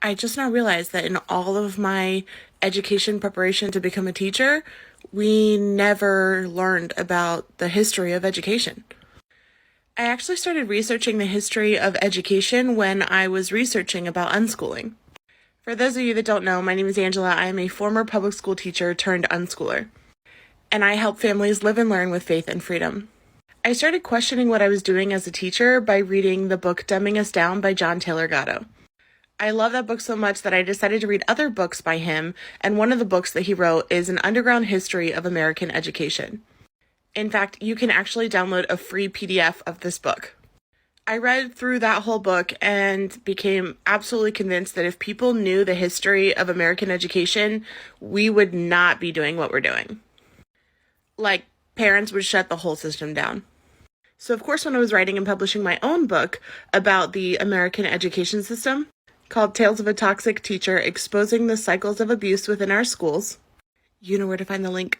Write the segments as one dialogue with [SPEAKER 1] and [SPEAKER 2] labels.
[SPEAKER 1] I just now realized that in all of my education preparation to become a teacher, we never learned about the history of education. I actually started researching the history of education when I was researching about unschooling. For those of you that don't know, my name is Angela. I am a former public school teacher turned unschooler, and I help families live and learn with faith and freedom. I started questioning what I was doing as a teacher by reading the book Dumbing Us Down by John Taylor Gatto. I love that book so much that I decided to read other books by him, and one of the books that he wrote is An Underground History of American Education. In fact, you can actually download a free PDF of this book. I read through that whole book and became absolutely convinced that if people knew the history of American education, we would not be doing what we're doing. Like, parents would shut the whole system down. So, of course, when I was writing and publishing my own book about the American education system, called Tales of a Toxic Teacher, Exposing the Cycles of Abuse Within Our Schools, you know where to find the link,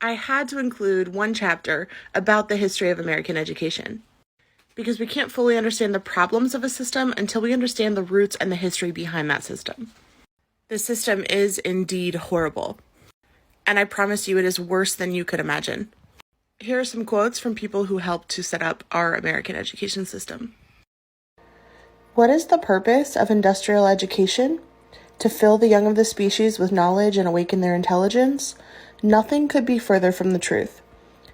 [SPEAKER 1] I had to include one chapter about the history of American education. Because we can't fully understand the problems of a system until we understand the roots and the history behind that system. The system is indeed horrible. And I promise you it is worse than you could imagine. Here are some quotes from people who helped to set up our American education system. What is the purpose of industrial education? To fill the young of the species with knowledge and awaken their intelligence? Nothing could be further from the truth.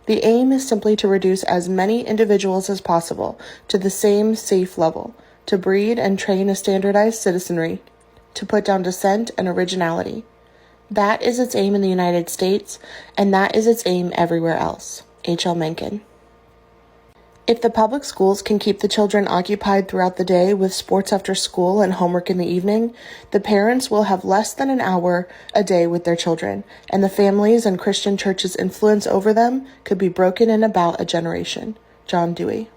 [SPEAKER 1] The aim is simply to reduce as many individuals as possible to the same safe level, to breed and train a standardized citizenry, to put down dissent and originality. That is its aim in the United States, and that is its aim everywhere else. H.L. Mencken. If the public schools can keep the children occupied throughout the day with sports after school and homework in the evening, the parents will have less than an hour a day with their children, and the families and Christian churches' influence over them could be broken in about a generation. John Dewey.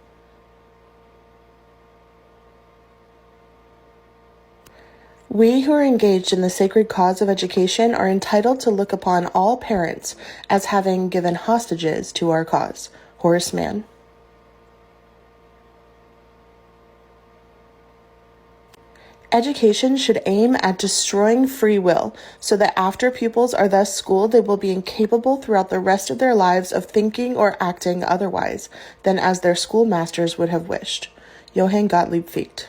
[SPEAKER 1] We who are engaged in the sacred cause of education are entitled to look upon all parents as having given hostages to our cause. Horace Mann. Education should aim at destroying free will, so that after pupils are thus schooled, they will be incapable throughout the rest of their lives of thinking or acting otherwise than as their schoolmasters would have wished. Johann Gottlieb Fichte.